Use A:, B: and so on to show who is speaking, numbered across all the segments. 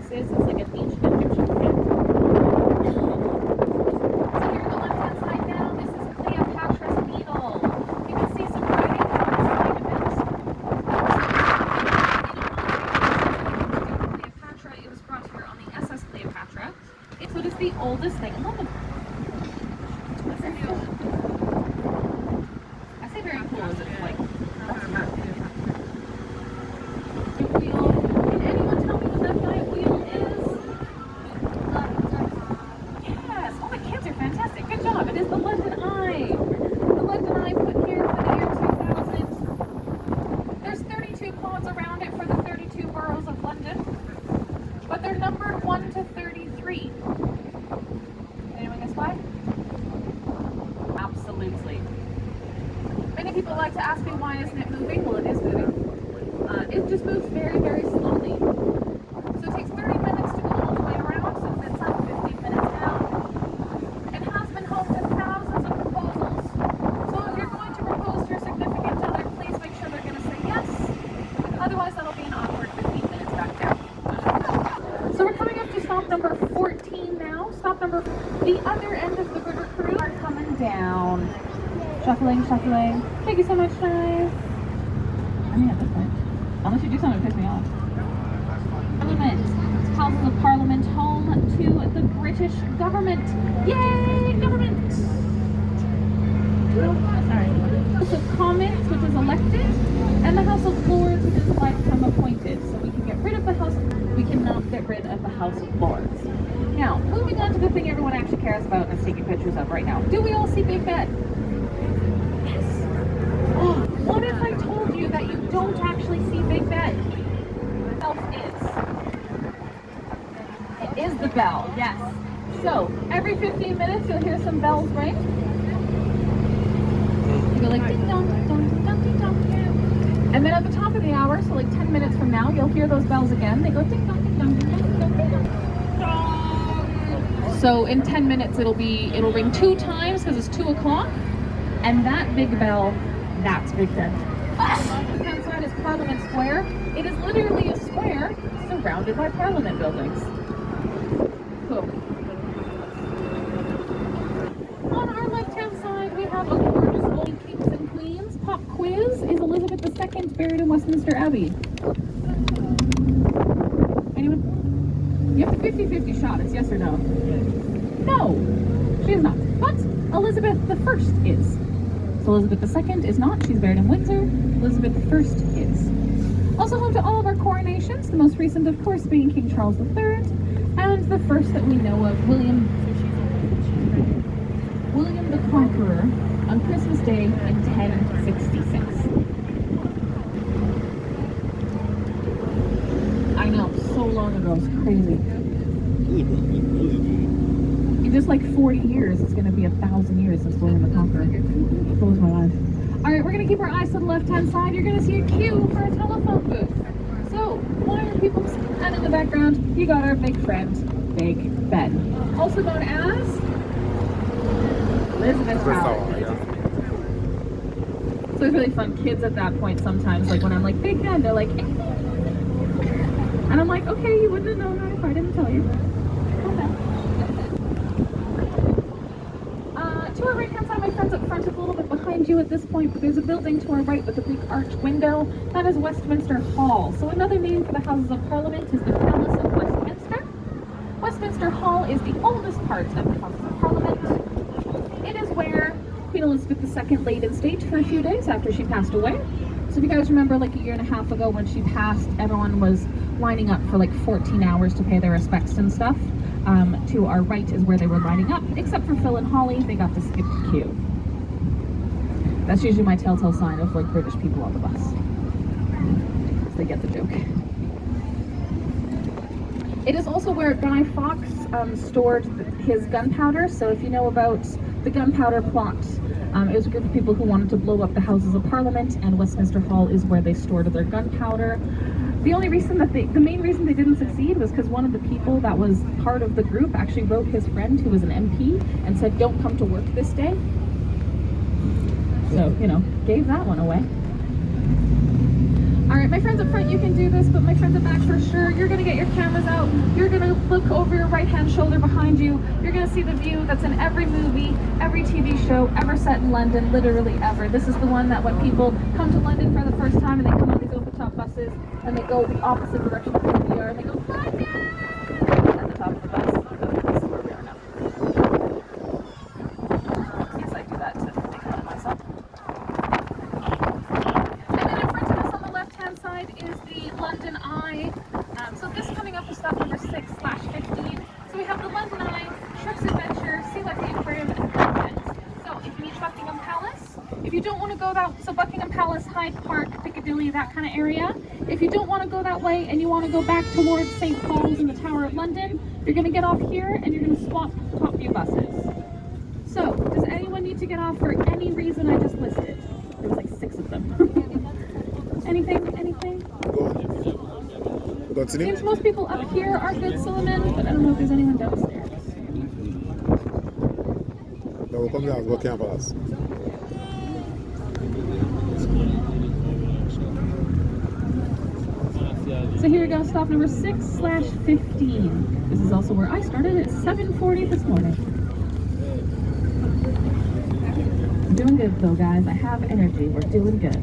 A: this is. It's like an ancient Egyptian plant. So here on the left-hand side now, this is Cleopatra's Needle. You can see some writing on the side of it. Cleopatra, it was brought here on the SS Cleopatra. So it is the oldest thing in London. I say very cool as it's like, that's not. Wheel. Can anyone tell me what that giant wheel is? Yes. Oh, my kids are fantastic. Good job. It is the London Eye. The London Eye put here for the year 2000. There's 32 plots around it for the 32 boroughs of London, but they're numbered 1 to 33. Anyone guess why? Absolutely. Many people like to ask me why isn't it moving? Well, it is moving. It just moves very, very slowly. So it takes 30 minutes to go all the way around, so it's up 15 minutes down. It has been home to thousands of proposals. So if you're going to propose to your significant other, please make sure they're going to say yes. Otherwise, that'll be an awkward 15 minutes back down. So we're coming up to stop number 14 now. Stop number, the other end of the river cruise are coming down. Shuffling, shuffling. Thank you so much, guys. I mean, at this point, unless you do something to piss me off. Parliament. Houses of Parliament, home to the British government. Yay, government! Sorry. House of Commons, which is elected, and the House of Lords, which is lifetime appointed. So we can get rid of the House. We cannot get rid of the House of Lords. Now, moving on to the thing everyone actually cares about and is taking pictures of right now. Do we all see Big Ben? What if I told you that you don't actually see Big Ben? Itself is. It is the bell, yes. So, every 15 minutes you'll hear some bells ring. You go like ding dong, ding dong, ding dong, ding dong. And then at the top of the hour, so like 10 minutes from now, you'll hear those bells again. They go ding dong, ding dong, ding dong, ding dong, ding dong. So in 10 minutes it'll ring 2 times because it's 2 o'clock. And that big bell, that's Big Ben. The left-hand side is Parliament Square. It is literally a square surrounded by Parliament buildings. Cool. On our left-hand side, we have a gorgeous old kings and queens. Pop quiz: is Elizabeth II buried in Westminster Abbey? Anyone? You have a 50-50 shot. It's yes or no. No, she is not. But Elizabeth I is. So Elizabeth II is not. She's buried in Windsor. Elizabeth I is. Also home to all of our coronations, the most recent, of course, being King Charles III, and the first that we know of, William the Conqueror, on Christmas Day in 1066. I know, so long ago, it's crazy. In just like 40 years, it's going to be 1,000 years since William the Conqueror. It blows my mind. All right, we're going to keep our eyes to the left-hand side. You're going to see a queue for a telephone booth. So, why are people... And in the background, you got our big friend, Big Ben. Also known as... Elizabeth Tower. So it's really fun. Kids at that point sometimes, like when I'm like, Big Ben, they're like... Eh. And I'm like, okay, you wouldn't have known that if I didn't tell you. Okay. To our right-hand side, my friends, up front, a little bit behind you at this point, but there's a building to our right with a big arched window. That is Westminster Hall. So another name for the Houses of Parliament is the Palace of Westminster. Westminster Hall is the oldest part of the Houses of Parliament. It is where Queen Elizabeth II laid in state for a few days after she passed away. So if you guys remember, like a year and a half ago when she passed, everyone was lining up for like 14 hours to pay their respects and stuff. To our right is where they were lining up, except for Phil and Holly, they got to skip the queue. That's usually my telltale sign of like British people on the bus. So they get the joke. It is also where Guy Fawkes stored his gunpowder. So if you know about the gunpowder plot, it was a group of people who wanted to blow up the Houses of Parliament, and Westminster Hall is where they stored their gunpowder. The only reason that the main reason they didn't succeed was because one of the people that was part of the group actually wrote his friend, who was an MP, and said, "Don't come to work this day." So, you know, gave that one away. All All right, my friends up front, you can do this, but my friends up back for sure. You're gonna get your cameras out. You're gonna look over your right-hand shoulder behind you. You're gonna see the view that's in every movie, every TV show ever set in London, literally ever. This is the one that when people come to London for the first time and they come on these open-top buses and they go the opposite direction of where we are and they go, London! At the top of the bus. This is where we are now. Yes, I do that to make fun of myself. Side is the London Eye. So this coming up is stop number 6/15. So we have the London Eye, Shrek's Adventure, Sea Life Aquarium, and Hamptons. So if you need Buckingham Palace, if you don't want to go that, so Buckingham Palace, Hyde Park, Piccadilly, that kind of area. If you don't want to go that way and you want to go back towards St. Paul's and the Tower of London, you're going to get off here and you're going to swap top view buses. So does anyone need to get off for any reason I just listed? There was like 6 of them. Anything?
B: Continue.
A: Seems most people up here are good, Solomon, but I don't know if there's anyone downstairs.
B: No, we'll come down and go camp for us.
A: So here we go, stop number 6/15. This is also where I started at 7:40 this morning. I'm doing good though, guys. I have energy. We're doing good.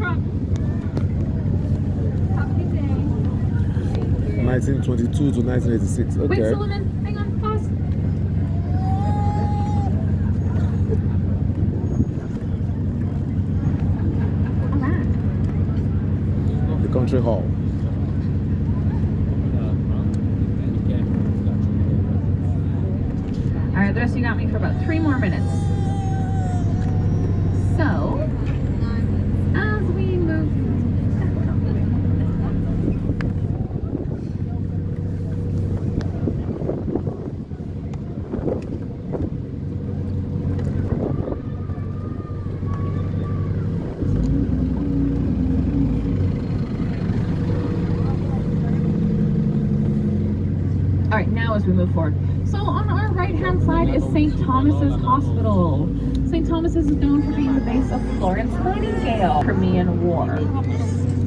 B: From 1922 to 1986. Okay.
A: Wait, Solomon, hang on, pause.
B: The Country Hall.
A: All right, the rest of you got me for about 3 more minutes. So, as we move. All right, now as we move forward. So on our right-hand side is St. Thomas's Hospital. St. Thomas's is known for being the base of Florence Nightingale, Crimean War.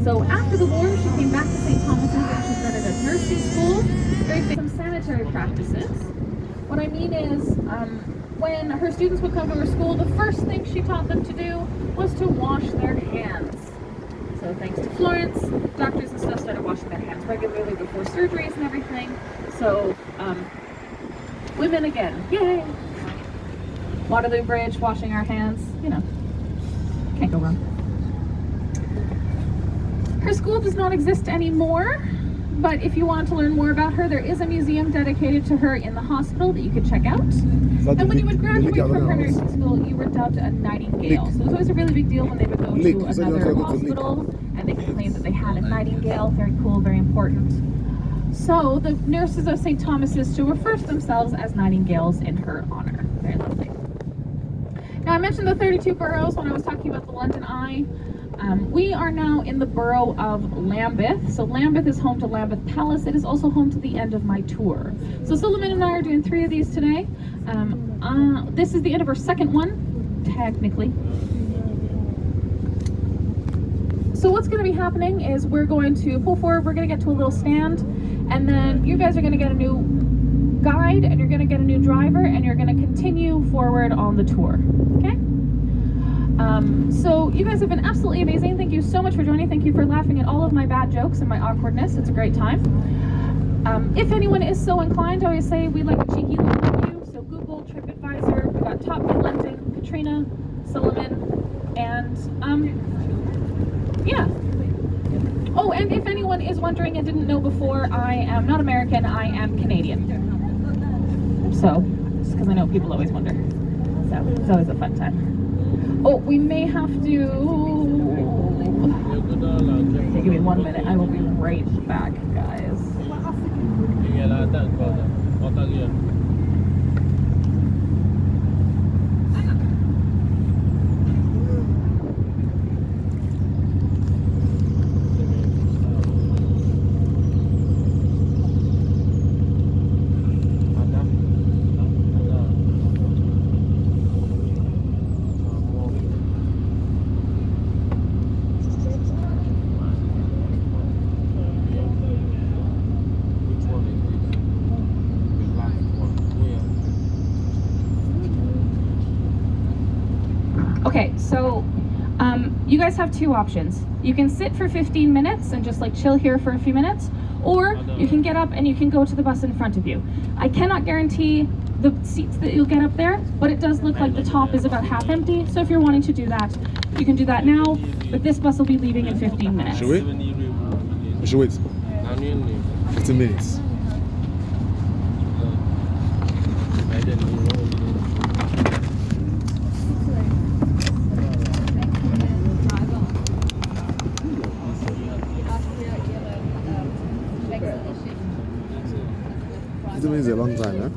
A: So after the war, she came back to St. Thomas's and she started a nursing school. Very big some sanitary practices. What I mean is, when her students would come to her school, the first thing she taught them to do was to wash their hands. So thanks to Florence, doctors and stuff started washing their hands regularly before surgeries and everything. So, women again, yay! Waterloo Bridge, washing our hands, you know, can't go wrong. Her school does not exist anymore, but if you want to learn more about her, there is a museum dedicated to her in the hospital that you could check out. And when you would graduate from her nursing school, you were dubbed a Nightingale. So it was always a really big deal when they would go to another hospital and they could claim that they had a Nightingale. Very cool, very important. So the nurses of St. Thomas's still refer to themselves as Nightingales in her honor. Very lovely. Now I mentioned the 32 boroughs when I was talking about the London Eye. We are now in the borough of Lambeth. So Lambeth is home to Lambeth Palace. It is also home to the end of my tour. So Solomon and I are doing 3 of these today. This is the end of our second one, technically. So what's going to be happening is we're going to pull forward, we're going to get to a little stand, and then you guys are going to get a new guide, and you're going to get a new driver, and you're going to continue forward on the tour, okay? So you guys have been absolutely amazing. Thank you so much for joining. Thank you for laughing at all of my bad jokes and my awkwardness. It's a great time. If anyone is so inclined, I always say we like a cheeky little review. So Google, TripAdvisor, we got Top View London, Katrina, Solomon, and yeah. Oh, and if anyone is wondering and didn't know before, I am not American, I am Canadian. So, just because I know people always wonder. So, it's always a fun time. Oh, we may have to. Give me 1 minute. I will be right back, guys. Okay, so you guys have two options. You can sit for 15 minutes and just like chill here for a few minutes, or you can get up and you can go to the bus in front of you. I cannot guarantee the seats that you'll get up there, but it does look like the top is about half empty. So if you're wanting to do that, you can do that now, but this bus will be leaving in 15 minutes.
B: Should we? We should wait. 15 minutes. It means a long time, huh?